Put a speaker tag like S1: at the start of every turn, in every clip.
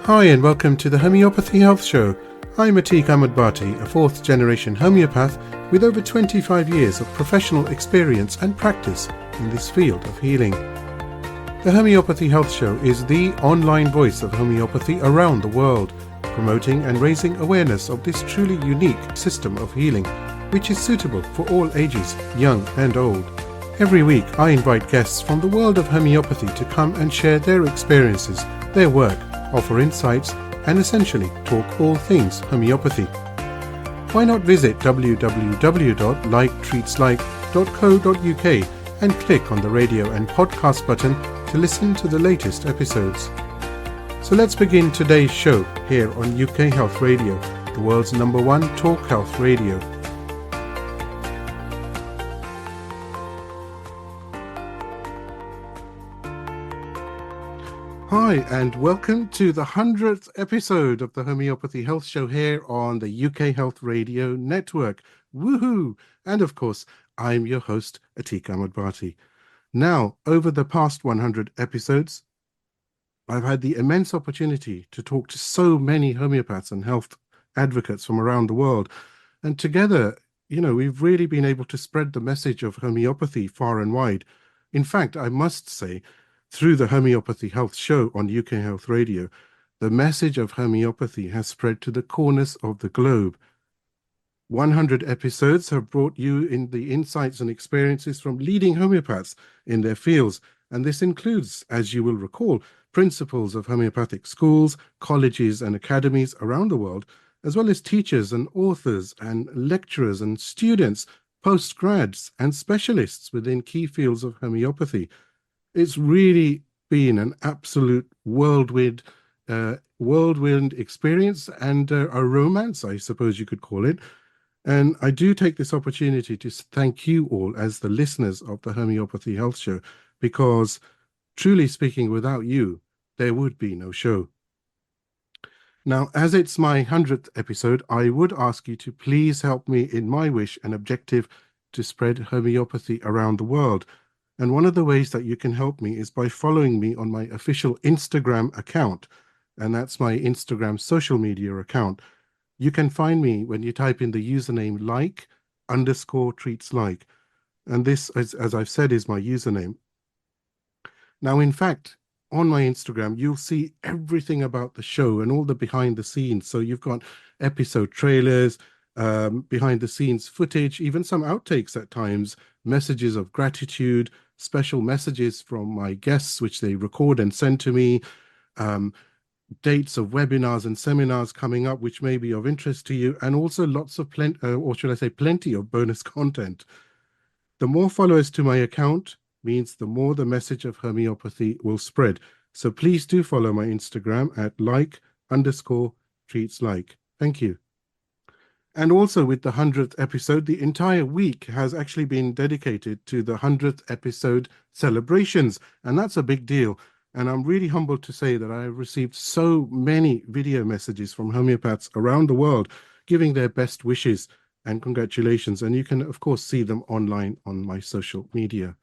S1: Hi and welcome to the Homeopathy Health Show. I'm Atiq Ahmed Bhatti, a fourth generation homeopath with over 25 years of professional experience and practice in this field of healing. The Homeopathy Health Show is the online voice of homeopathy around the world, promoting and raising awareness of this truly unique system of healing, which is suitable for all ages, young and old. Every week I invite guests from the world of homeopathy to come and share their experiences, their work, offer insights, and essentially talk all things homeopathy. Why not visit www.liketreatslike.co.uk and click on the radio and podcast button to listen to the latest episodes. So let's begin today's show here on UK Health Radio, the world's #1 talk health radio. Hi and welcome to the 100th episode of the Homeopathy Health Show here on the UK Health Radio Network. Woohoo! And of course, I'm your host, Atiq Ahmed Bhatti. Now, over the past 100 episodes, I've had the immense opportunity to talk to so many homeopaths and health advocates from around the world. And together, we've really been able to spread the message of homeopathy far and wide. In fact, I must say, through the Homeopathy Health Show on UK Health Radio, the message of homeopathy has spread to the corners of the globe. 100 episodes have brought you in the insights and experiences from leading homeopaths in their fields, and this includes, as you will recall, principals of homeopathic schools, colleges and academies around the world, as well as teachers and authors and lecturers and students, postgrads and specialists within key fields of homeopathy. It's really been an absolute whirlwind experience and a romance, I suppose you could call it. And I do take this opportunity to thank you all as the listeners of the Homeopathy Health Show, because truly speaking, without you, there would be no show. Now, as it's my 100th episode, I would ask you to please help me in my wish and objective to spread homeopathy around the world. And one of the ways that you can help me is by following me on my official Instagram account. And that's my Instagram social media account. You can find me when you type in the username like_treatslike. And this, as I've said, is my username. Now, in fact, on my Instagram, you'll see everything about the show and all the behind the scenes. So you've got episode trailers, behind the scenes footage, even some outtakes at times, messages of gratitude, special messages from my guests, which they record and send to me, dates of webinars and seminars coming up, which may be of interest to you, and also lots of plenty of bonus content. The more followers to my account means the more the message of homeopathy will spread. So please do follow my Instagram at like_treatslike. Thank you. And also with the 100th episode, the entire week has actually been dedicated to the 100th episode celebrations. And that's a big deal. And I'm really humbled to say that I have received so many video messages from homeopaths around the world giving their best wishes and congratulations. And you can, of course, see them online on my social media.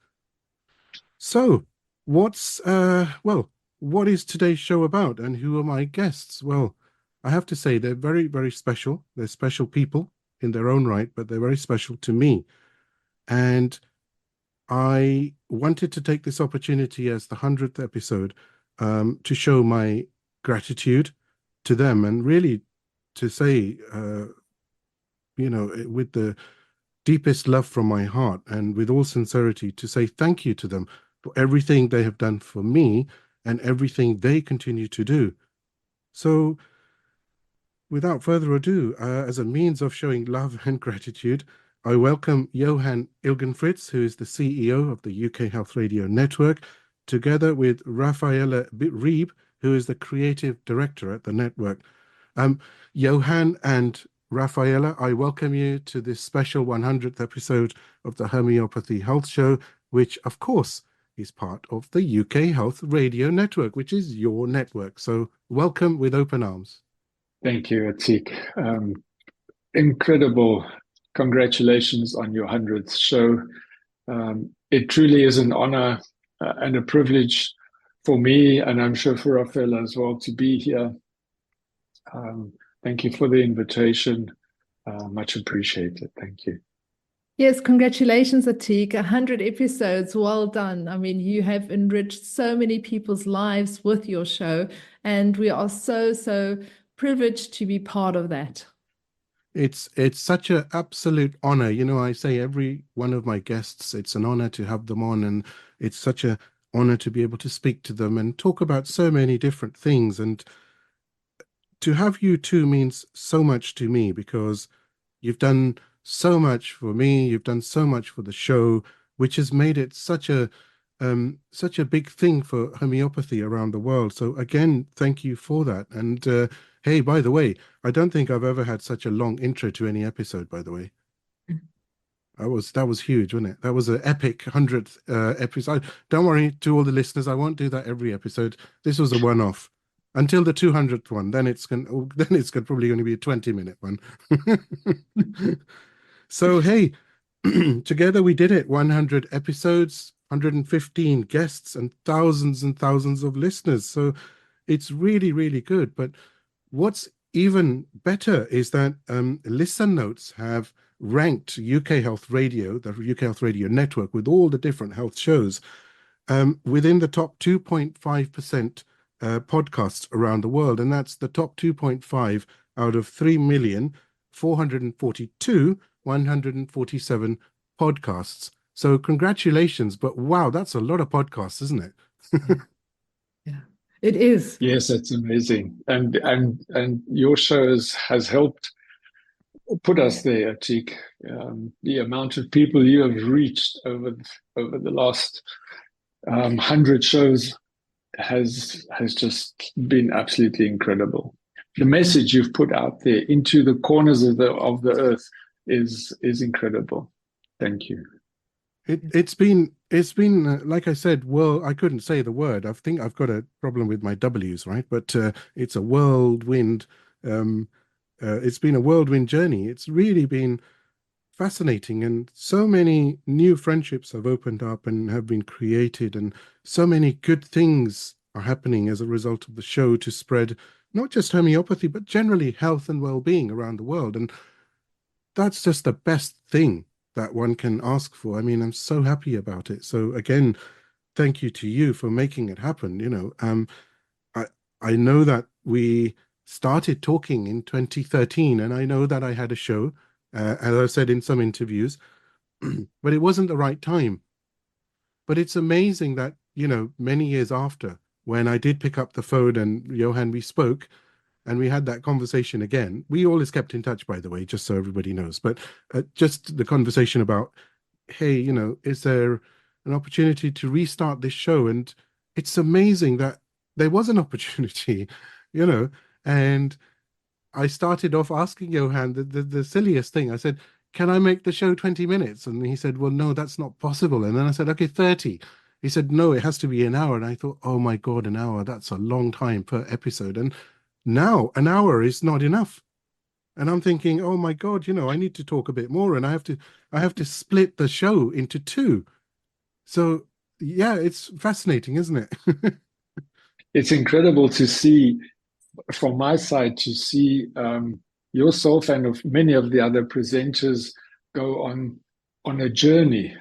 S1: So what is today's show about and who are my guests? Well, I have to say they're very, very special. They're special people in their own right, but they're very special to me. And I wanted to take this opportunity as the 100th episode to show my gratitude to them and really to say, with the deepest love from my heart and with all sincerity, to say thank you to them for everything they have done for me and everything they continue to do. So, without further ado, as a means of showing love and gratitude, I welcome Johann Ilgenfritz, who is the CEO of the UK Health Radio Network, together with Raphaela Reeb, who is the creative director at the network. Johann and Raphaela, I welcome you to this special 100th episode of the Homeopathy Health Show, which, of course, is part of the UK Health Radio Network, which is your network. So welcome with open arms.
S2: Thank you, Atiq. Incredible. Congratulations on your 100th show. It truly is an honor and a privilege for me, and I'm sure for Raphaela as well, to be here Thank you for the invitation. Much appreciated. Thank you.
S3: Yes, congratulations, Atik. 100 episodes, well done. I mean, you have enriched so many people's lives with your show, and we are so privileged to be part of that.
S1: It's such an absolute honor. I say every one of my guests, it's an honor to have them on, and it's such an honor to be able to speak to them and talk about so many different things. And to have you two means so much to me, because you've done so much for me, you've done so much for the show, which has made it such a big thing for homeopathy around the world. So again, thank you for that. And hey, by the way, I don't think I've ever had such a long intro to any episode, by the way. That was huge, wasn't it? That was an epic 100th episode. Don't worry, to all the listeners, I won't do that every episode. This was a one-off until the 200th one. Then it's probably going to be a 20-minute one. So hey, together we did it. 100 episodes, 115 guests, and thousands of listeners. So it's really, really good. But what's even better is that Listen Notes have ranked UK Health Radio, the UK Health Radio network, with all the different health shows, within the top 2.5% podcasts around the world. And that's the top 2.5 out of 3,442,147 podcasts. So congratulations. But wow, that's a lot of podcasts, isn't it?
S3: Yeah, it is.
S2: Yes, that's amazing. And your show has helped put us there, Atik. The amount of people you have reached over the last 100 shows has just been absolutely incredible. The message you've put out there into the corners of the earth is incredible. Thank you.
S1: It's been like I said, well, I couldn't say the word. I think I've got a problem with my W's, right? But it's a whirlwind. It's been a whirlwind journey. It's really been fascinating, and so many new friendships have opened up and have been created, and so many good things are happening as a result of the show to spread not just homeopathy, but generally health and well-being around the world. And that's just the best thing that one can ask for. I mean, I'm so happy about it. So again, thank you to you for making it happen. I know that we started talking in 2013, and I know that I had a show, as I said in some interviews, but it wasn't the right time. But it's amazing that, many years after, when I did pick up the phone and Johann, we spoke, and we had that conversation again. We always kept in touch, by the way, just so everybody knows. But just the conversation about, hey, is there an opportunity to restart this show? And it's amazing that there was an opportunity, and I started off asking Johann the silliest thing. I said, can I make the show 20 minutes? And he said, well, no, that's not possible. And then I said, okay, 30. He said, no, it has to be an hour. And I thought, oh my God, an hour, that's a long time per episode. And now an hour is not enough. And I'm thinking, oh my God, I need to talk a bit more, and I have to split the show into two. So yeah, it's fascinating, isn't it?
S2: It's incredible to see, from my side, to see yourself and of many of the other presenters go on a journey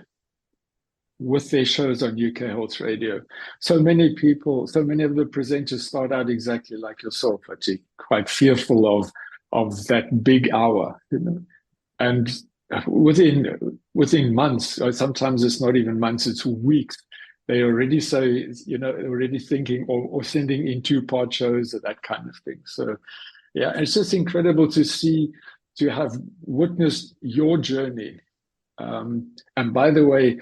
S2: with their shows on UK Health Radio. So many people, so many of the presenters start out exactly like yourself, actually quite fearful of that big hour, and within months, or sometimes it's not even months, it's weeks, they already say, already thinking or sending in 2-part shows or that kind of thing. So yeah, it's just incredible to see, to have witnessed your journey. And by the way,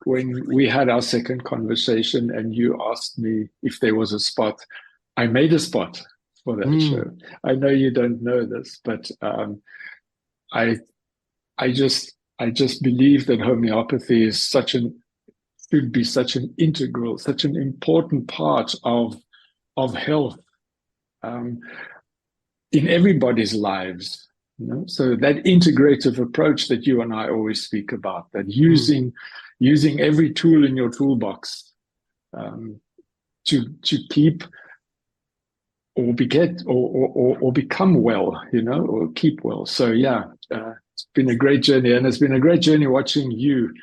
S2: when we had our second conversation and you asked me if there was a spot, I made a spot for that show. I know you don't know this, but I just believe that homeopathy is should be such an integral, such an important part of health in everybody's lives. So that integrative approach that you and I always speak about, that using every tool in your toolbox to keep beget or become well, or keep well. So yeah, it's been a great journey, and it's been a great journey watching you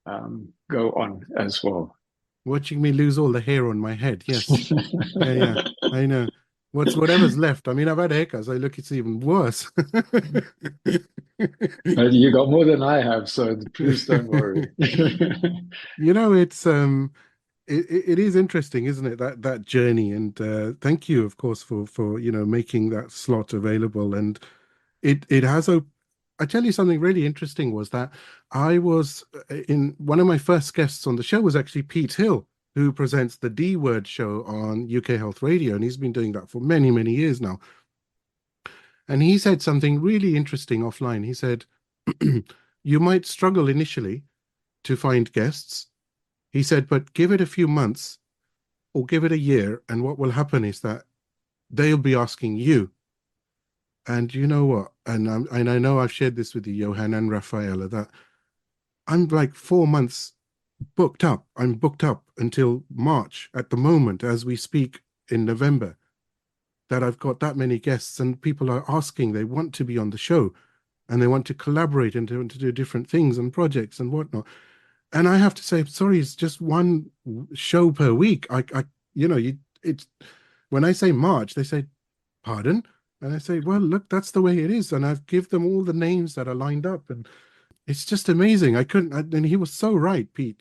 S2: go on as well.
S1: Watching me lose all the hair on my head. Yes. Yeah. I know. Whatever's left. I mean, I've had haircuts. I look, it's even worse.
S2: You got more than I have, so please don't worry.
S1: It's it is interesting, isn't it? That journey. And thank you, of course, for making that slot available. And it has I tell you something really interesting was that I was in one of my first guests on the show was actually Pete Hill, who presents the D Word show on UK Health Radio, and he's been doing that for many, many years now. And he said something really interesting offline. He said, you might struggle initially to find guests. He said, but give it a few months or give it a year, and what will happen is that they'll be asking you. And you know what? And I know I've shared this with you, Johann and Raphaela, that I'm like 4 months booked up. I'm booked up until March at the moment as we speak in November, that I've got that many guests, and people are asking, they want to be on the show and they want to collaborate and to do different things and projects and whatnot. And I have to say, sorry, it's just one show per week. It's when I say March, they say, pardon? And I say, well, look, that's the way it is. And I've give them all the names that are lined up, and it's just amazing. And he was so right, Pete,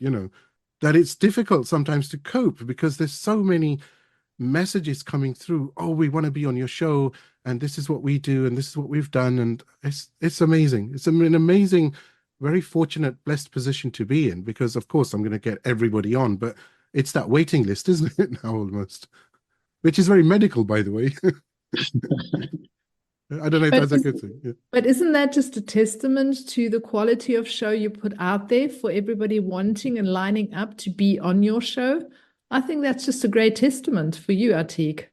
S1: that it's difficult sometimes to cope because there's so many messages coming through. Oh, we want to be on your show, and this is what we do, and this is what we've done. And it's amazing. It's an amazing, very fortunate, blessed position to be in, because of course I'm going to get everybody on, but it's that waiting list, isn't it now, almost, which is very medical, by the way. I don't know if that's a good thing. Yeah.
S3: But isn't that just a testament to the quality of show you put out there for everybody wanting and lining up to be on your show? I think that's just a great testament for you, Atik.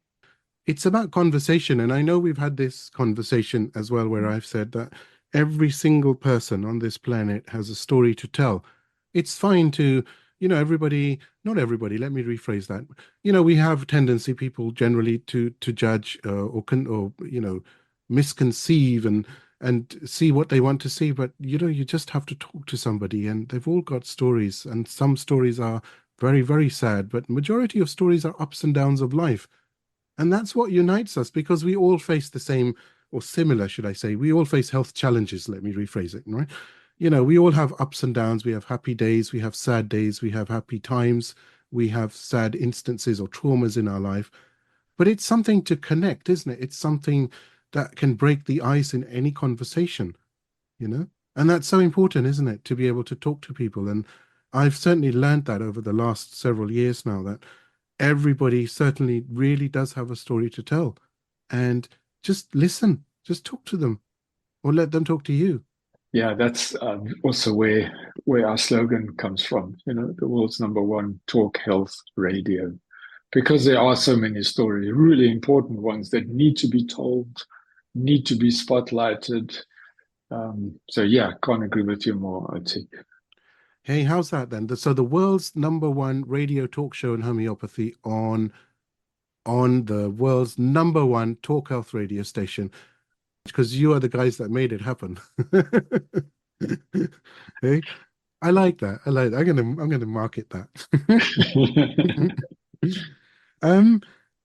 S1: It's about conversation. And I know we've had this conversation as well, where I've said that every single person on this planet has a story to tell. It's fine to, everybody, not everybody, let me rephrase that. We have tendency, people generally, to judge or misconceive and see what they want to see. But, you just have to talk to somebody, and they've all got stories, and some stories are very, very sad, but majority of stories are ups and downs of life. And that's what unites us, because we all face the same, or similar, should I say, we all face health challenges. Let me rephrase it, right? We all have ups and downs. We have happy days, we have sad days, we have happy times, we have sad instances or traumas in our life. But it's something to connect, isn't it? It's something that can break the ice in any conversation, and that's so important, isn't it? To be able to talk to people. And I've certainly learned that over the last several years now, that everybody certainly really does have a story to tell. And just listen, just talk to them, or let them talk to you.
S2: Yeah, that's also where our slogan comes from, the world's #1 talk health radio, because there are so many stories, really important ones that need to be told, need to be spotlighted. So yeah, can't agree with you more, Atik.
S1: Hey, how's that then? So the world's #1 radio talk show in homeopathy on the world's #1 talk health radio station, because you are the guys that made it happen. Hey, I like that. I'm gonna market that.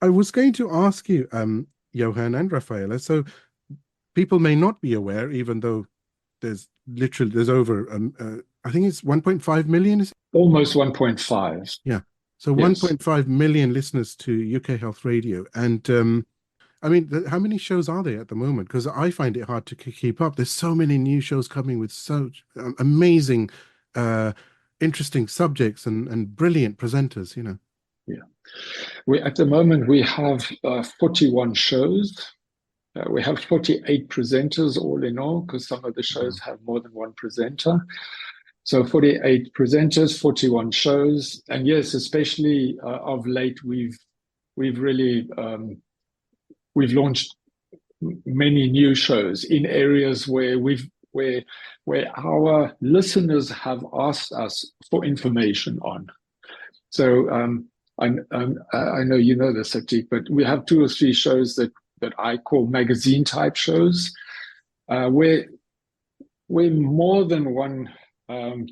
S1: I was going to ask you, Johann and Raphaela. So people may not be aware, even though there's over I think it's 1.5 million. Is it?
S2: Almost 1.5.
S1: Yeah. So
S2: yes.
S1: 1.5 million listeners to UK Health Radio. And I mean, how many shows are there at the moment? Because I find it hard to keep up. There's so many new shows coming with such amazing, interesting subjects and brilliant presenters,
S2: Yeah. At the moment, we have 41 shows. We have 48 presenters all in all, because some of the shows have more than one presenter. So 48 presenters, 41 shows. And yes, especially of late, we've really we've launched many new shows in areas where our listeners have asked us for information on. So I know you know this, Atik, but we have 2 or 3 shows that I call magazine type shows, where more than one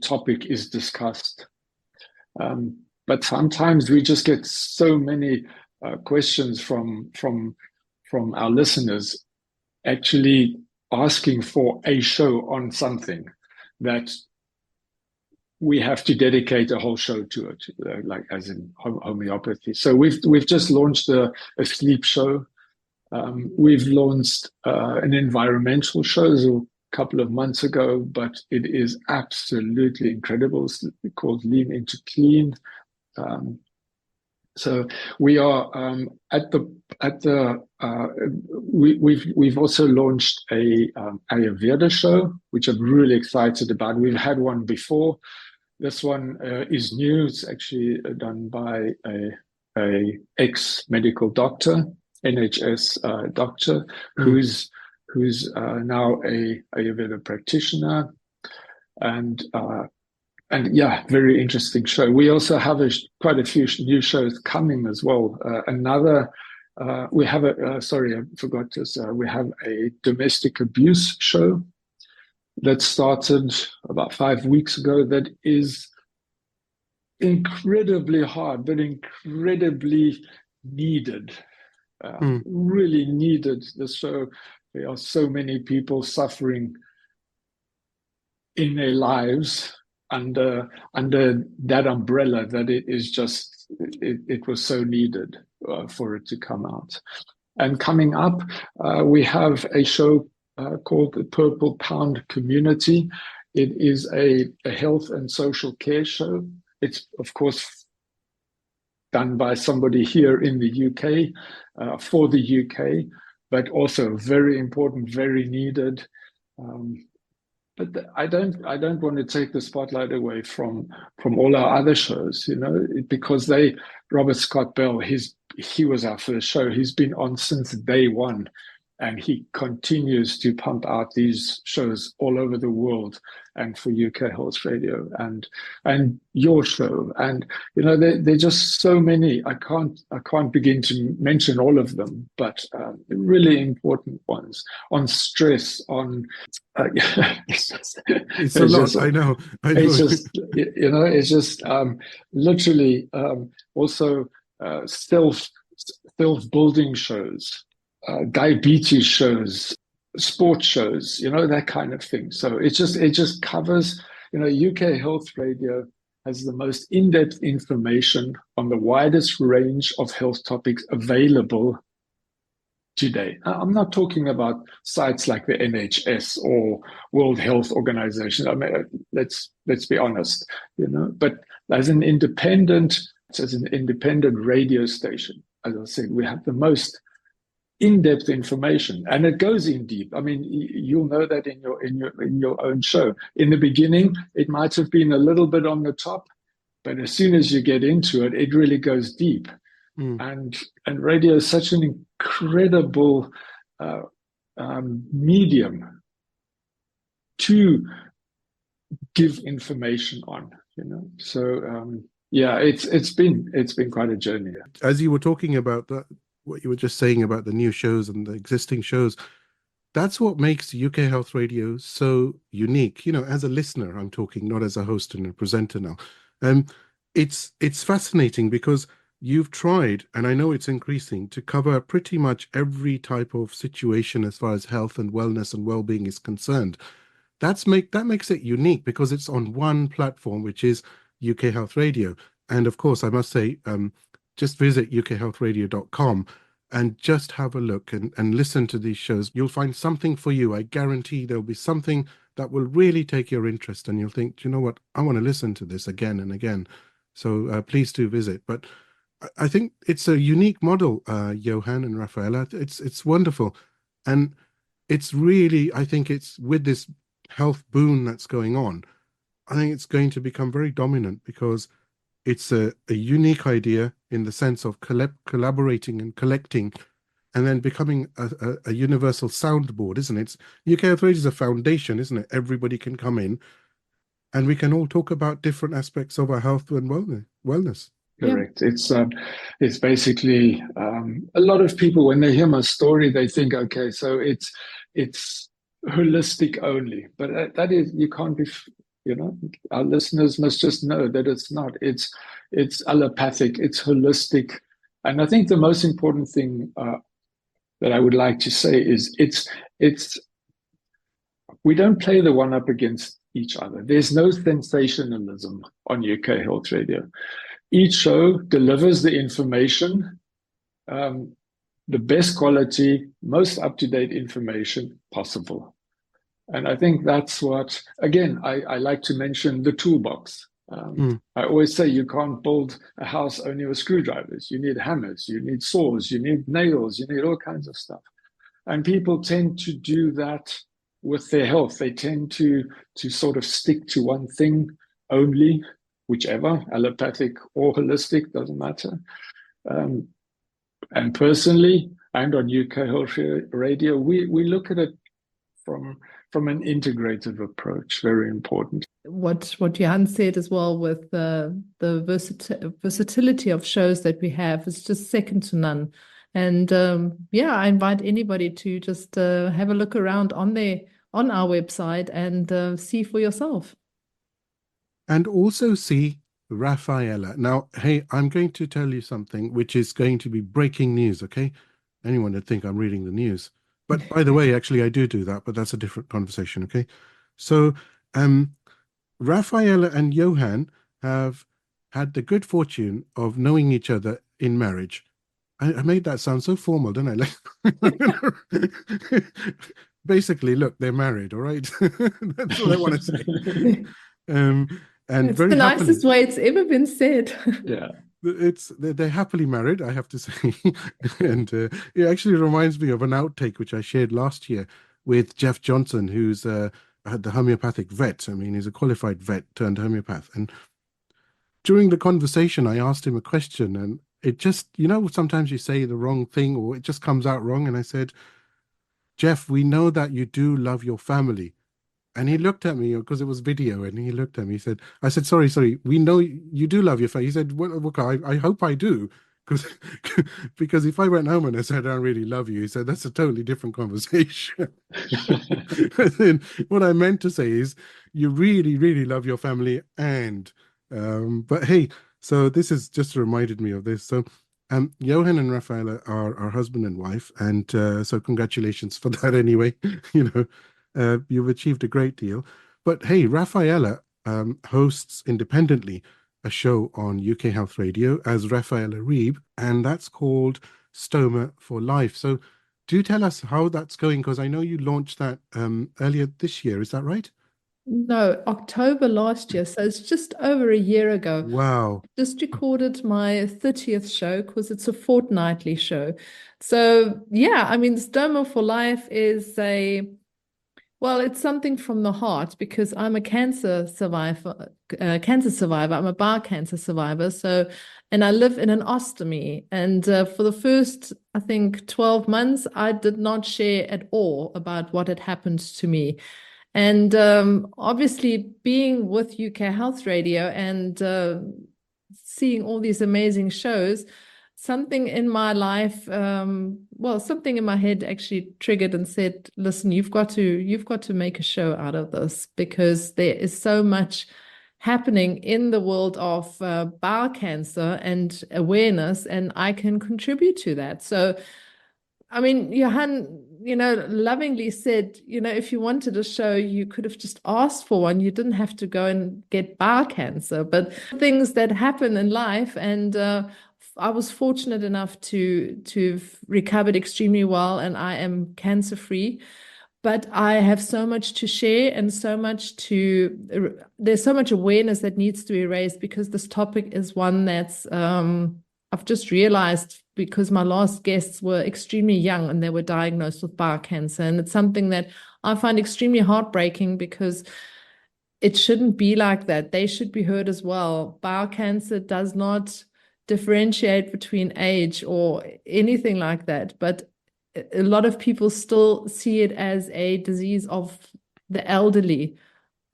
S2: topic is discussed. But sometimes we just get so many questions from our listeners, actually asking for a show on something that we have to dedicate a whole show to it, like as in homeopathy. So we've just launched a sleep show. We've launched an environmental show a couple of months ago, but it is absolutely incredible. It's called Lean into Clean. So we are we've also launched a Ayurveda show, which I'm really excited about. We've had one before. This one is new. It's actually done by a ex-medical doctor, NHS doctor, who's now a Ayurveda practitioner, and yeah, very interesting show. We also have quite a few new shows coming as well. We have sorry, I forgot this. We have a domestic abuse show that started about 5 weeks ago. That is incredibly hard, but incredibly needed. Really needed. This show. There are so many people suffering in their lives under that umbrella that it is just it was so needed for it to come out. And coming up, we have a show called the Purple Pound Community. It is a health and social care show. It's of course done by somebody here in the UK for the UK, but also very important, very needed. But I don't want to take the spotlight away from all our other shows, you know, because Robert Scott Bell, he was our first show. He's been on since day one, and he continues to pump out these shows all over the world, and for UK Health Radio and your show, and you know they're just so many. I can't begin to mention all of them, but really important ones on stress, on
S1: it's a lot. I know.
S2: It's just you know it's just literally also self building shows. Diabetes shows, sports shows, you know, that kind of thing. So it just covers, you know, UK Health Radio has the most in-depth information on the widest range of health topics available today. I'm not talking about sites like the NHS or World Health Organization. I mean, let's be honest, you know, but as an independent radio station, as I said, we have the most in-depth information, and it goes in deep. I mean, you'll know that in your own show. In the beginning, it might have been a little bit on the top, but as soon as you get into it, it really goes deep. And radio is such an incredible medium to give information on, you know. So yeah, it's been quite a journey.
S1: As you were talking about that, what you were just saying about the new shows and the existing shows, that's what makes UK Health Radio so unique. You know, as a listener, I'm talking, not as a host and a presenter now. It's fascinating because you've tried, and I know it's increasing, to cover pretty much every type of situation as far as health and wellness and well-being is concerned. That makes it unique because it's on one platform, which is UK Health Radio. And of course, I must say, just visit ukhealthradio.com and just have a look and listen to these shows. You'll find something for you. I guarantee there'll be something that will really take your interest, and you'll think, do you know what, I want to listen to this again and again. So please do visit. But I think it's a unique model, Johann and Raphaela. It's wonderful. And it's really, I think it's with this health boom that's going on, I think it's going to become very dominant because it's a unique idea in the sense of collaborating and collecting and then becoming a universal soundboard, isn't it? UK Health Radio is a foundation, isn't it? Everybody can come in and we can all talk about different aspects of our health and wellness.
S2: Correct. It's basically a lot of people when they hear my story, they think, okay, so it's holistic only, but that is you can't be. Our listeners must just know that it's not. It's allopathic. It's holistic, and I think the most important thing that I would like to say is it's we don't play the one up against each other. There's no sensationalism on UK Health Radio. Each show delivers the information, the best quality, most up-to-date information possible. And I think that's what, again, I like to mention the toolbox. I always say you can't build a house only with screwdrivers. You need hammers, you need saws, you need nails, you need all kinds of stuff. And people tend to do that with their health. They tend to sort of stick to one thing only, whichever, allopathic or holistic, doesn't matter. And personally, and on UK Health Radio, we look at it from an integrative approach, very important.
S3: What Johann said as well with the versatility of shows that we have is just second to none. And I invite anybody to just have a look around on our website and see for yourself.
S1: And also see Raphaela. Now, hey, I'm going to tell you something which is going to be breaking news, okay? Anyone would think I'm reading the news. But by the way, actually, I do that, but that's a different conversation, okay? So, Raphaela and Johann have had the good fortune of knowing each other in marriage. I made that sound so formal, didn't I? Basically, look, they're married, all right? That's what I want to say. And
S3: it's
S1: very
S3: the nicest way it's ever been said.
S2: Yeah.
S1: They're happily married, I have to say. And it actually reminds me of an outtake which I shared last year with Jeff Johnson, who's the homeopathic vet. I mean, he's a qualified vet turned homeopath. And during the conversation, I asked him a question, and it just, sometimes you say the wrong thing or it just comes out wrong. And I said, Jeff, we know that you do love your family. And he looked at me because it was video, and he looked at me. I said, sorry, we know you do love your family. He said, well, look, I hope I do. Because if I went home and I said, I don't really love you, he said, that's a totally different conversation. And then what I meant to say is, you really, really love your family. And, but hey, so this has just reminded me of this. So Johann and Raphaela are husband and wife. And so congratulations for that anyway, you've achieved a great deal. But hey, Raphaela hosts independently a show on UK Health Radio as Raphaela Reeb, and that's called Stoma for Life. So do tell us how that's going, because I know you launched that earlier this year. Is that right?
S3: No, October last year. So it's just over a year ago.
S1: Wow.
S3: Just recorded my 30th show because it's a fortnightly show. So yeah, I mean, Stoma for Life is it's something from the heart, because I'm a cancer survivor. I'm a bowel cancer survivor. And I live in an ostomy. And for the first, I think, 12 months, I did not share at all about what had happened to me. And obviously, being with UK Health Radio and seeing all these amazing shows, something in my life, something in my head actually triggered and said, listen, you've got to make a show out of this, because there is so much happening in the world of bowel cancer and awareness, and I can contribute to that. So, I mean, Johann, lovingly said, if you wanted a show, you could have just asked for one. You didn't have to go and get bowel cancer, but things that happen in life. And I was fortunate enough to have recovered extremely well, and I am cancer-free. But I have so much to share, and there's so much awareness that needs to be raised, because this topic is one that's I've just realized, because my last guests were extremely young and they were diagnosed with bowel cancer. And it's something that I find extremely heartbreaking, because it shouldn't be like that. They should be heard as well. Bowel cancer does not differentiate between age or anything like that. But a lot of people still see it as a disease of the elderly,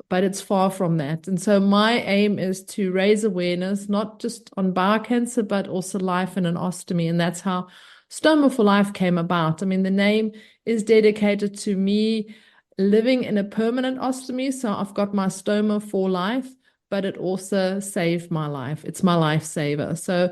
S3: but it's far from that. And so my aim is to raise awareness, not just on bowel cancer, but also life in an ostomy. And that's how Stoma for Life came about. I mean, the name is dedicated to me living in a permanent ostomy. So I've got my stoma for life, but it also saved my life. It's my lifesaver. So,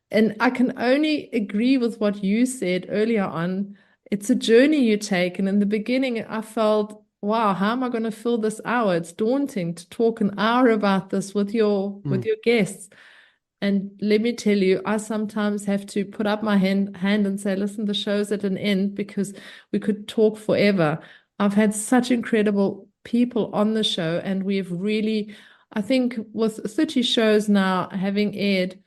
S3: and I can only agree with what you said earlier on. It's a journey you take. And in the beginning, I felt, wow, how am I going to fill this hour? It's daunting to talk an hour about this with your guests. And let me tell you, I sometimes have to put up my hand and say, listen, the show's at an end, because we could talk forever. I've had such incredible people on the show, and we've really, I think with 30 shows now having aired,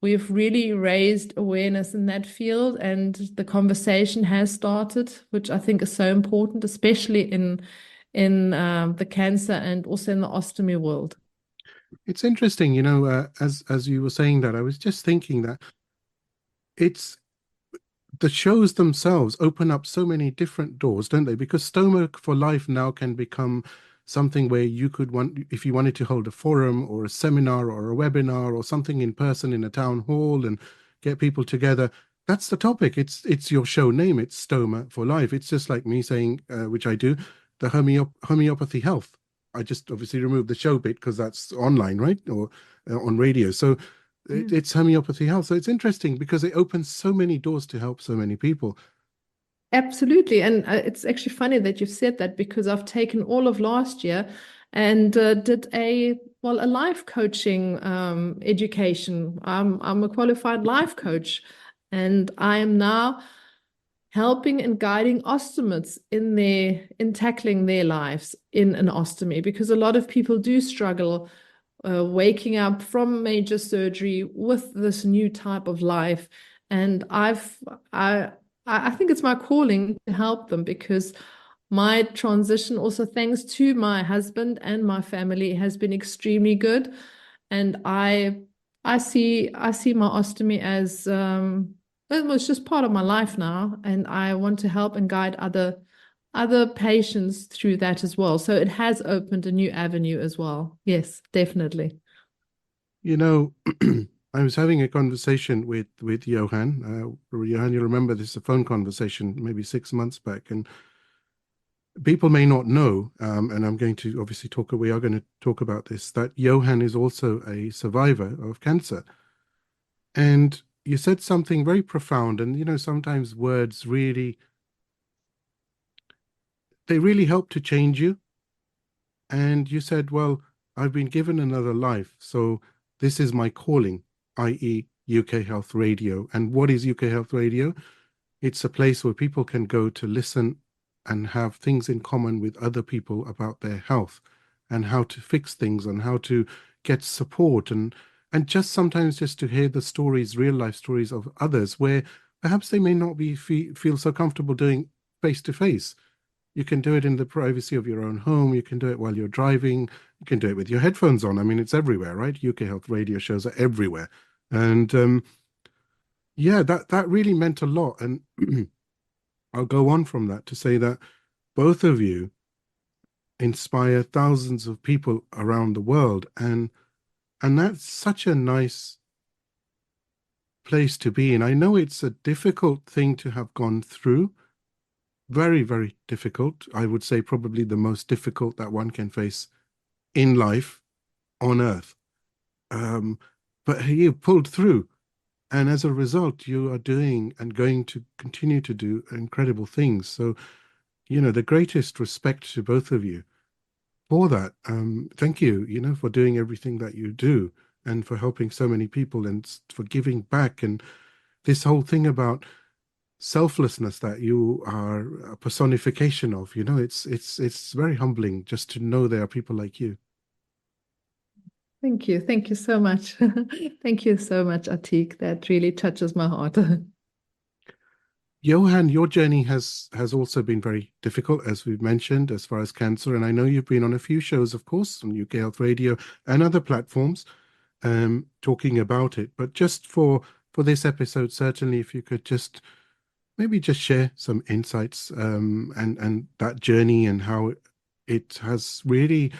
S3: we've really raised awareness in that field, and the conversation has started, which I think is so important, especially in the cancer and also in the ostomy world.
S1: It's interesting, you know, as you were saying that, I was just thinking that it's the shows themselves open up so many different doors, don't they? Because Stoma for Life now can become something where you could want, if you wanted to hold a forum or a seminar or a webinar or something in person in a town hall and get people together. That's the topic. It's your show name. It's Stoma for Life. It's just like me saying, which I do, the Homeopathy Health. I just obviously removed the show bit because that's online, right? Or on radio. So it's Homeopathy Health. So it's interesting because it opens so many doors to help so many people.
S3: Absolutely. And it's actually funny that you've said that, because I've taken all of last year and did a life coaching education. I'm a qualified life coach, and I am now helping and guiding ostomates in tackling their lives in an ostomy, because a lot of people do struggle waking up from major surgery with this new type of life. And I think it's my calling to help them, because my transition, also thanks to my husband and my family, has been extremely good. And I see my ostomy as it was just part of my life now, and I want to help and guide other patients through that as well. So it has opened a new avenue as well. Yes, definitely.
S1: You know, I was having a conversation with Johann. Johann, you remember this is a phone conversation maybe 6 months back, and people may not know, and I'm going to obviously we are going to talk about this, that Johann is also a survivor of cancer. And you said something very profound, and you know, sometimes words really, they really help to change you. And you said, well, I've been given another life, so this is my calling, i.e. UK Health Radio. And what is UK Health Radio? It's a place where people can go to listen and have things in common with other people about their health and how to fix things and how to get support, and just sometimes just to hear the stories, real life stories of others where perhaps they may not feel so comfortable doing face to face. You can do it in the privacy of your own home. You can do it while you're driving. You can do it with your headphones on. I mean, it's everywhere, right? UK Health Radio shows are everywhere. And yeah, that really meant a lot. And I'll go on from that to say that both of you inspire thousands of people around the world. And that's such a nice place to be in. I know it's a difficult thing to have gone through. Very, very difficult. I would say probably the most difficult that one can face in life on earth. But you pulled through. And as a result, you are doing and going to continue to do incredible things. So, you know, the greatest respect to both of you for that. Thank you, you know, for doing everything that you do and for helping so many people and for giving back. And this whole thing about selflessness that you are a personification of, you know, it's very humbling just to know there are people like you.
S3: Thank you so much. Thank you so much, Atik. That really touches my heart.
S1: Johann, your journey has also been very difficult, as we've mentioned, as far as cancer, and I know you've been on a few shows, of course, on UK Health Radio and other platforms, talking about it. But just for this episode, certainly, if you could just maybe just share some insights and that journey and how it has really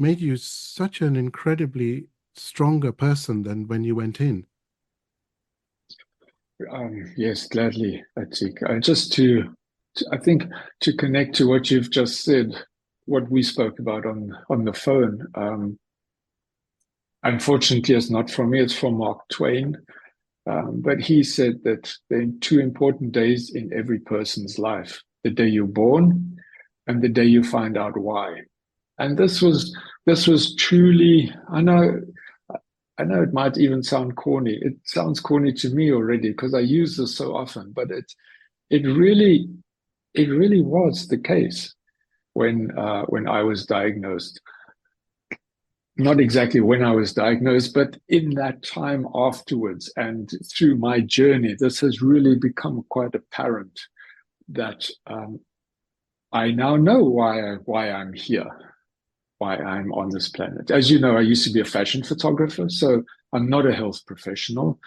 S1: made you such an incredibly stronger person than when you went in.
S2: Yes, gladly, Atik. Just I think to connect to what you've just said, what we spoke about on the phone. Unfortunately, it's not from me; it's from Mark Twain. But he said that there are two important days in every person's life: the day you're born, and the day you find out why. And this was truly. I know it might even sound corny. It sounds corny to me already because I use this so often. But it really was the case when I was diagnosed. Not exactly when I was diagnosed, but in that time afterwards and through my journey, this has really become quite apparent that I now know why I'm here, why I'm on this planet. As you know, I used to be a fashion photographer, so I'm not a health professional.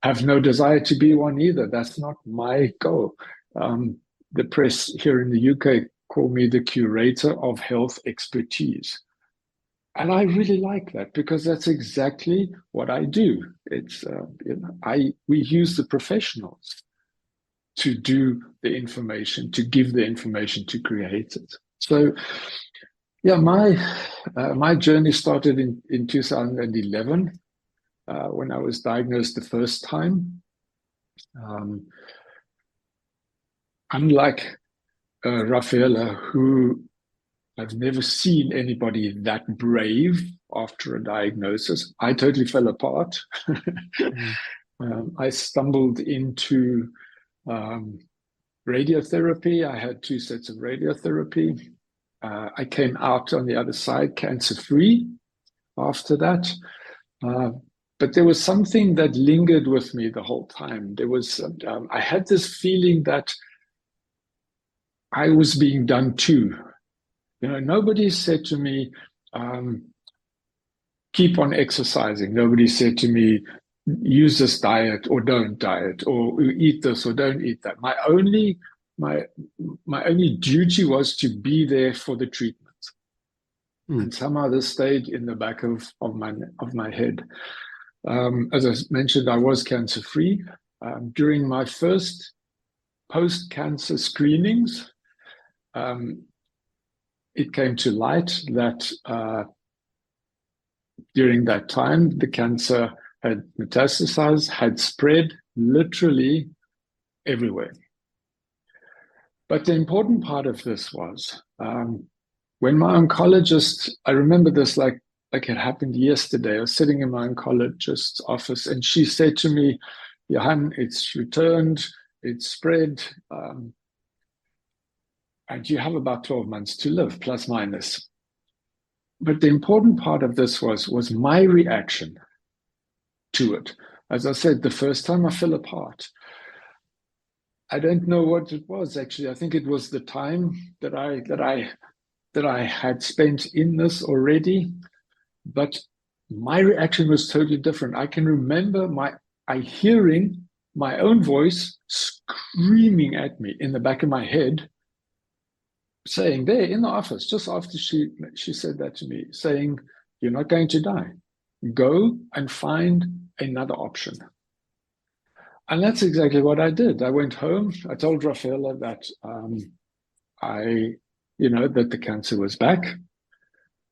S2: Have no desire to be one either. That's not my goal. The press here in the UK call me the curator of health expertise. And I really like that because that's exactly what I do. It's we use the professionals to do the information, to give the information, to create it. So, yeah, my journey started in 2011 when I was diagnosed the first time. Unlike Raphaela, who I've never seen anybody that brave after a diagnosis. I totally fell apart. I stumbled into radiotherapy. I had 2 sets of radiotherapy. I came out on the other side cancer-free after that. But there was something that lingered with me the whole time. There was I had this feeling that I was being done too. You know, nobody said to me, keep on exercising. Nobody said to me, use this diet or don't diet, or eat this or don't eat that. My only duty was to be there for the treatment. And somehow this stayed in the back of my head. As I mentioned, I was cancer-free. During my first post-cancer screenings, it came to light that during that time, the cancer had metastasized, had spread literally everywhere. But the important part of this was when my oncologist, I remember this like it happened yesterday. I was sitting in my oncologist's office and she said to me, Johann, it's returned, it's spread, and you have about 12 months to live, plus minus. But the important part of this was my reaction to it. As I said, the first time I fell apart. I don't know what it was actually. I think it was the time that I had spent in this already. But my reaction was totally different. I can remember hearing my own voice screaming at me in the back of my head, saying there in the office, just after she said that to me, saying, you're not going to die. Go and find another option. And that's exactly what I did. I went home. I told Raphaela that that the cancer was back.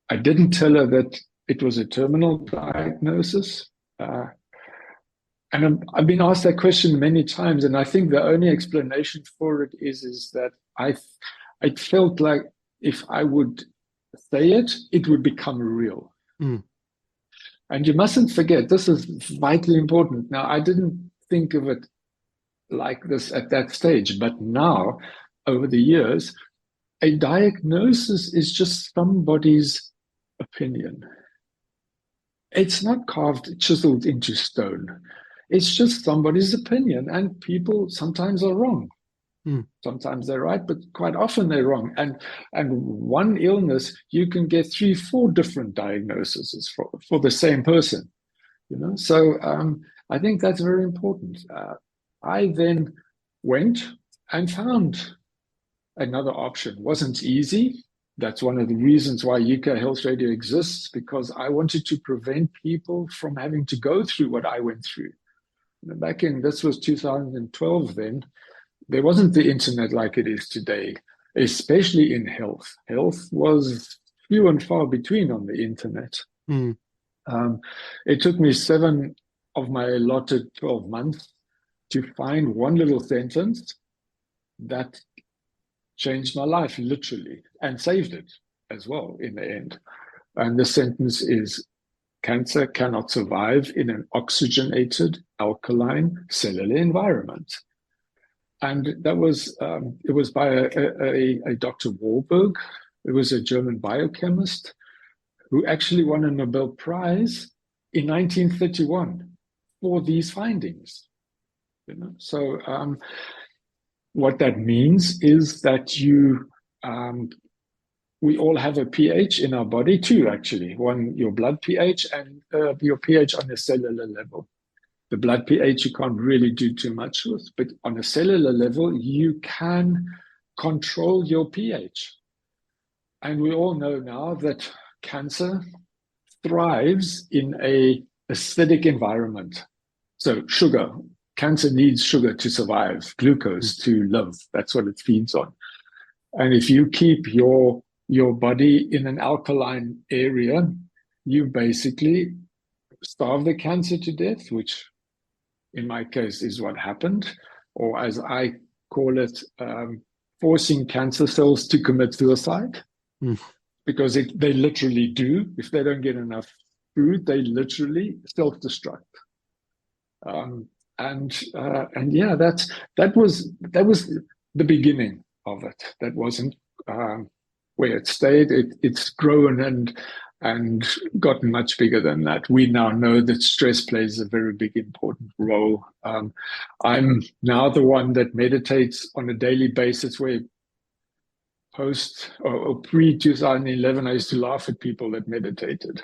S2: I didn't tell her that it was a terminal diagnosis. And I've been asked that question many times, and I think the only explanation for it is that I felt like if I would say it, it would become real. And you mustn't forget, this is vitally important. Now, I didn't think of it like this at that stage, but now, over the years, a diagnosis is just somebody's opinion. It's not chiseled into stone. It's just somebody's opinion, and people sometimes are wrong. Sometimes they're right, but quite often they're wrong. And one illness, you can get 3-4 different diagnoses for the same person. So I think that's very important. I then went and found another option. Wasn't easy. That's one of the reasons why UK Health Radio exists, because I wanted to prevent people from having to go through what I went through. Back in, this was 2012 then, there wasn't the internet like it is today, especially in health. Health was few and far between on the internet. It took me 7 of my allotted 12 months to find one little sentence that changed my life, literally, and saved it as well in the end. And the sentence is, cancer cannot survive in an oxygenated, alkaline, cellular environment. And that was, it was by a Dr. Warburg. It was a German biochemist who actually won a Nobel Prize in 1931 for these findings. So what that means is that we all have a pH in our body too, actually. One, your blood pH, and your pH on a cellular level. The blood pH you can't really do too much with, but on a cellular level, you can control your pH. And we all know now that cancer thrives in an acidic environment. So sugar, cancer needs sugar to survive, glucose to live. That's what it feeds on. And if you keep your body in an alkaline area, you basically starve the cancer to death, which in my case is what happened, or as I call it, forcing cancer cells to commit suicide. Because they literally do. If they don't get enough food, they literally self-destruct. And yeah, that was the beginning of it. That wasn't where it stayed. It's grown and gotten much bigger than that. We now know that stress plays a very big, important role. I'm now the one that meditates on a daily basis, where post or pre-2011, I used to laugh at people that meditated.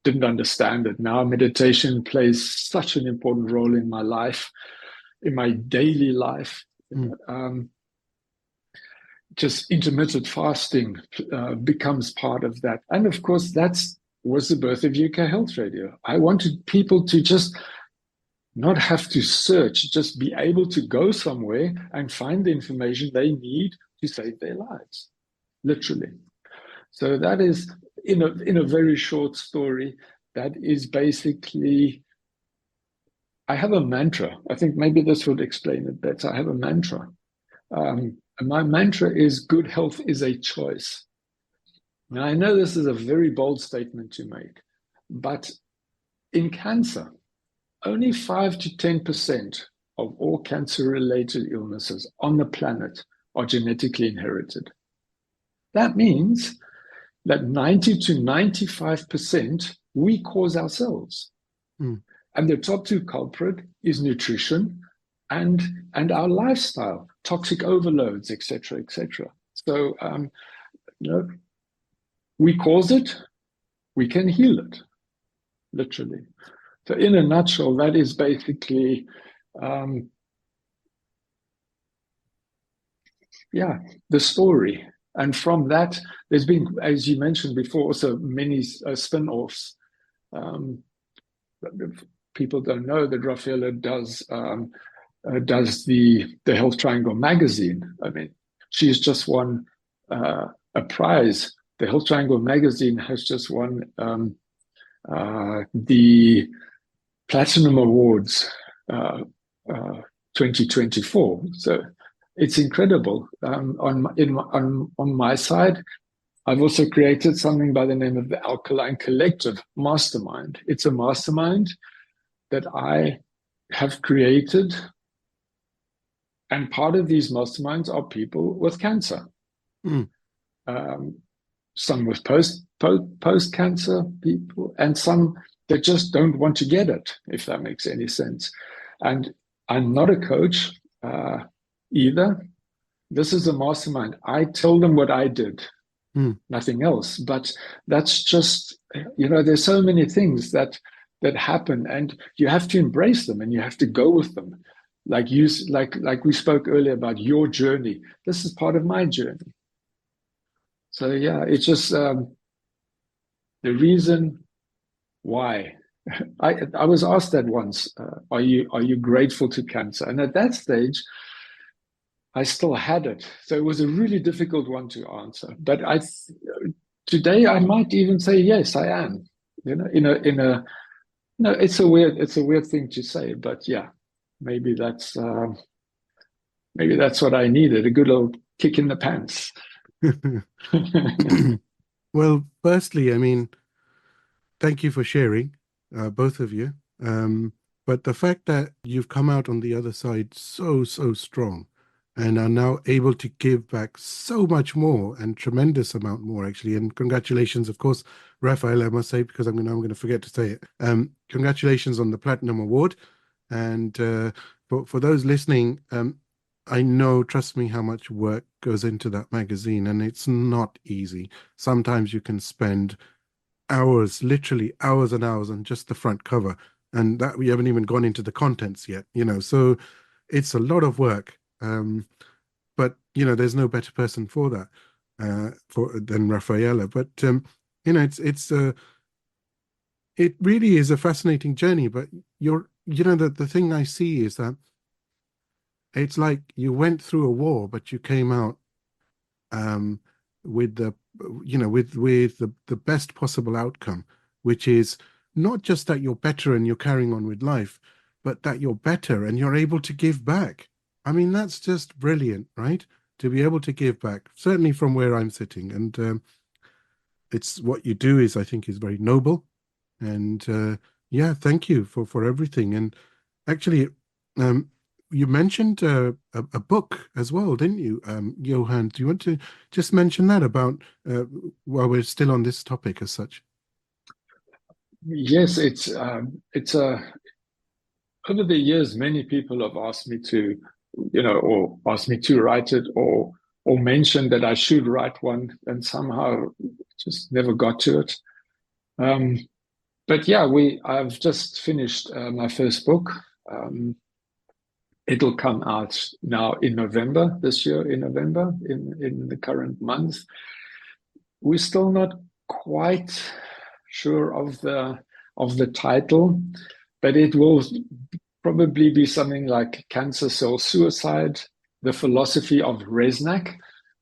S2: Didn't understand it. Now meditation plays such an important role in my life, in my daily life. Just intermittent fasting becomes part of that. And of course, that was the birth of UK Health Radio. I wanted people to just not have to search, just be able to go somewhere and find the information they need to save their lives, literally. So that is, in a very short story, that is basically, I have a mantra. I think maybe this would explain it better. I have a mantra. And my mantra is, good health is a choice. Now, I know this is a very bold statement to make, but in cancer, only 5 to 10% of all cancer-related illnesses on the planet are genetically inherited. That means that 90 to 95% we cause ourselves. And the top two culprit is nutrition and our lifestyle, toxic overloads, etc., etc. So, we cause it, we can heal it, literally. So in a nutshell, that is basically, the story. And from that, there's been, as you mentioned before, also many spin-offs. People don't know that Raphaela does the Health Triangle magazine. I mean, she's just won a prize. The Health Triangle magazine has just won the Platinum Awards 2024. So it's incredible. On my side, I've also created something by the name of the Alkaline Collective Mastermind. It's a mastermind that I have created. And part of these masterminds are people with cancer. Some with post-cancer people, and some that just don't want to get it, if that makes any sense. And I'm not a coach either. This is a mastermind. I tell them what I did, nothing else. But that's just, there's so many things that happen, and you have to embrace them and you have to go with them. Like we spoke earlier about your journey. This is part of my journey. So yeah, it's just the reason why. I was asked that once, are you grateful to cancer? And at that stage, I still had it. So it was a really difficult one to answer. But today I might even say, yes, I am. You know, no, it's a weird thing to say, but yeah, maybe that's what I needed, a good old kick in the pants.
S1: Well, firstly, I mean, thank you for sharing, both of you. But the fact that you've come out on the other side so strong and are now able to give back so much more and tremendous amount more, actually. And congratulations, of course, Raphaela, I must say, because I'm going to forget to say it. Congratulations on the Platinum Award. And for those listening, I know, trust me, how much work goes into that magazine, and it's not easy. Sometimes you can spend hours, literally hours and hours on just the front cover, and that we haven't even gone into the contents yet, so it's a lot of work. But there's no better person for that than Raphaela. But it really is a fascinating journey. But the thing I see is that it's like you went through a war, but you came out with the with the best possible outcome, which is not just that you're better and you're carrying on with life, but that you're better and you're able to give back. I mean, that's just brilliant, right? To be able to give back, certainly from where I'm sitting. And it's what you do is, I think, is very noble. And yeah, thank you for everything. And actually, you mentioned a book as well, didn't you, Johann? Do you want to just mention that about while we're still on this topic as such?
S2: Yes, it's over the years, many people have asked me to, or asked me to write it, or mentioned that I should write one, and somehow just never got to it. But yeah, I've just finished my first book. It'll come out now in November this year, in the current month. We're still not quite sure of the title, but it will probably be something like Cancer Cell Suicide, the Philosophy of Resnack.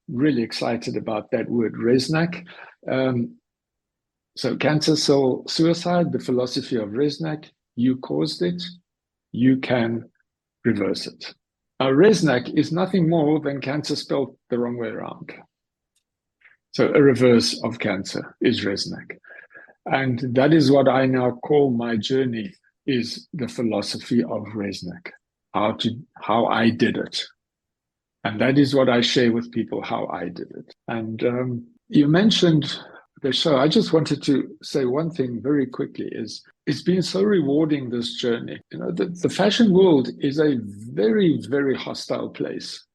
S2: Really excited about that word, Resnack. So Cancer Cell Suicide, the Philosophy of Resnack. You caused it, you can reverse it. Resnack is nothing more than cancer spelled the wrong way around. So a reverse of cancer is Resnack. And that is what I now call my journey, is the philosophy of Resnack, how I did it. And that is what I share with people, how I did it. And you mentioned the show. I just wanted to say one thing very quickly, is it's been so rewarding, this journey. The fashion world is a very, very hostile place,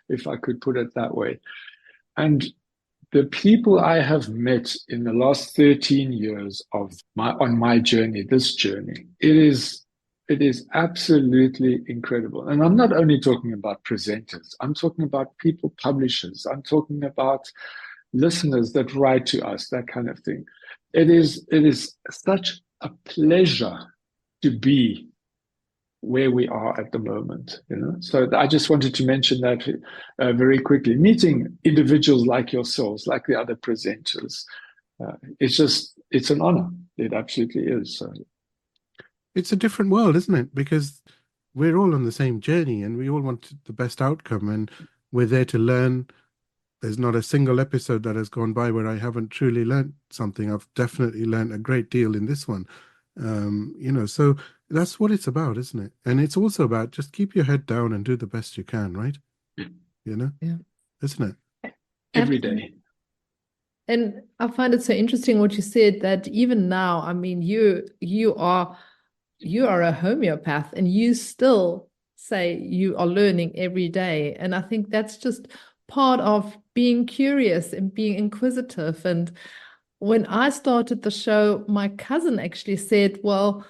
S2: if I could put it that way. And the people I have met in the last 13 years on my journey, this journey, it is absolutely incredible. And I'm not only talking about presenters, I'm talking about people, publishers, I'm talking about listeners that write to us, that kind of thing. It is such a pleasure to be where we are at the moment. So I just wanted to mention that very quickly. Meeting individuals like yourselves, like the other presenters, it's an honor. It absolutely is. So.
S1: It's a different world, isn't it? Because we're all on the same journey and we all want the best outcome, and we're there to learn. There's not a single episode that has gone by where I haven't truly learned something. I've definitely learned a great deal in this one. So that's what it's about, isn't it? And it's also about just keep your head down and do the best you can, right?
S3: Yeah.
S1: Isn't it?
S2: Every day.
S3: And I find it so interesting what you said, that even now, I mean, you are a homeopath and you still say you are learning every day. And I think that's just part of being curious and being inquisitive. And when I started the show, my cousin actually said, well,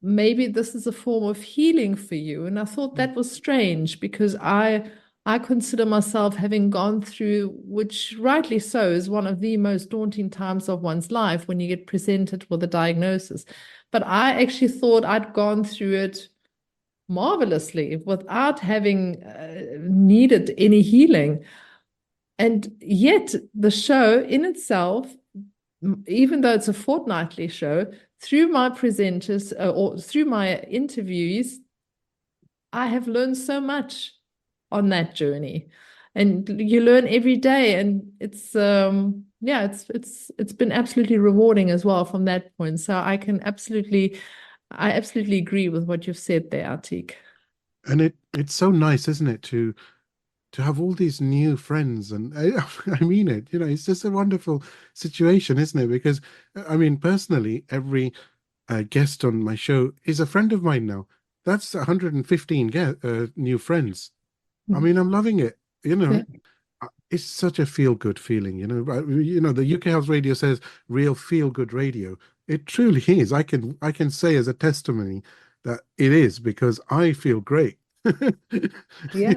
S3: maybe this is a form of healing for you. And I thought that was strange, because I I consider myself having gone through, which rightly so is one of the most daunting times of one's life when you get presented with a diagnosis. But I actually thought I'd gone through it marvelously without having needed any healing. And yet the show in itself, even though it's a fortnightly show, through my presenters or through my interviews, I have learned so much on that journey, and you learn every day, and it's been absolutely rewarding as well from that point. So I absolutely agree with what you've said there, Atik.
S1: And it's so nice, isn't it, to have all these new friends, and I mean it, it's just a wonderful situation, isn't it? Because I mean, personally, every guest on my show is a friend of mine now. That's 115 new friends. I mean, I'm loving it.
S3: Yeah.
S1: It's such a feel-good feeling. The UK Health Radio says real feel-good radio. It truly is. I can say as a testimony that it is, because I feel great.
S3: Yeah.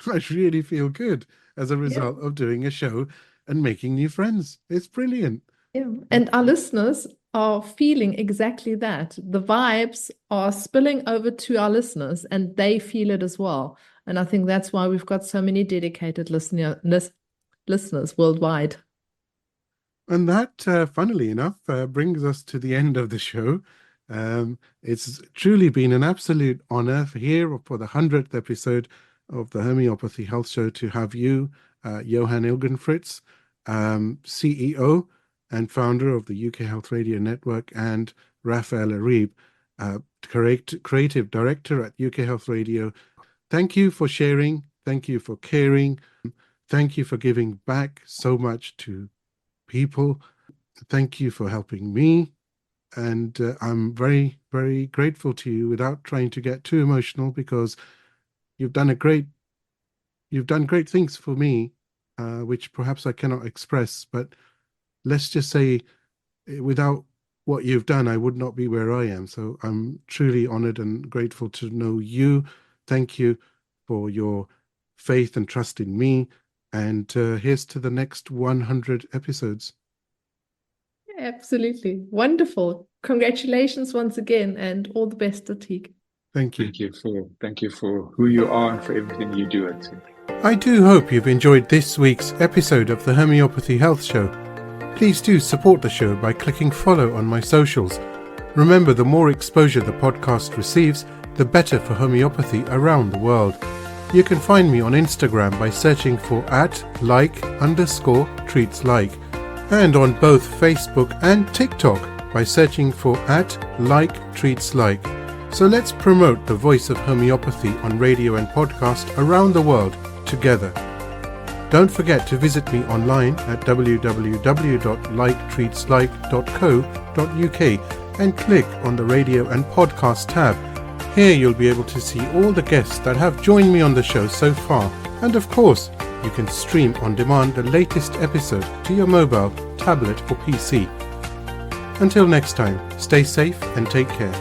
S1: I really feel good as a result of doing a show and making new friends. It's brilliant.
S3: Yeah. And our listeners are feeling exactly that. The vibes are spilling over to our listeners, and they feel it as well. And I think that's why we've got so many dedicated listeners worldwide.
S1: And that, funnily enough, brings us to the end of the show. It's truly been an absolute honor here for the 100th episode of the Homeopathy Health Show to have you, Johann Ilgenfritz, CEO and founder of the UK Health Radio Network, and Raphaela Reeb, creative director at UK Health Radio. Thank you for sharing. Thank you for caring. Thank you for giving back so much to people. Thank you for helping me. And I'm very, very grateful to you, without trying to get too emotional, because you've done great things for me, which perhaps I cannot express. But let's just say, without what you've done, I would not be where I am. So I'm truly honored and grateful to know you. Thank you for your faith and trust in me. And here's to the next 100 episodes.
S3: Absolutely. Wonderful. Congratulations once again, and all the best, Atik.
S1: Thank you.
S2: Thank you for who you are and for everything you do, Atik.
S1: I do hope you've enjoyed this week's episode of the Homeopathy Health Show. Please do support the show by clicking follow on my socials. Remember, the more exposure the podcast receives, the better for homeopathy around the world. You can find me on Instagram by searching for @like_treatslike, and on both Facebook and TikTok by searching for @like_treatslike. So let's promote the voice of homeopathy on radio and podcast around the world together. Don't forget to visit me online at www.liketreatslike.co.uk and click on the radio and podcast tab. Here you'll be able to see all the guests that have joined me on the show so far, and of course you can stream on demand the latest episode to your mobile, tablet or PC. Until next time, stay safe and take care.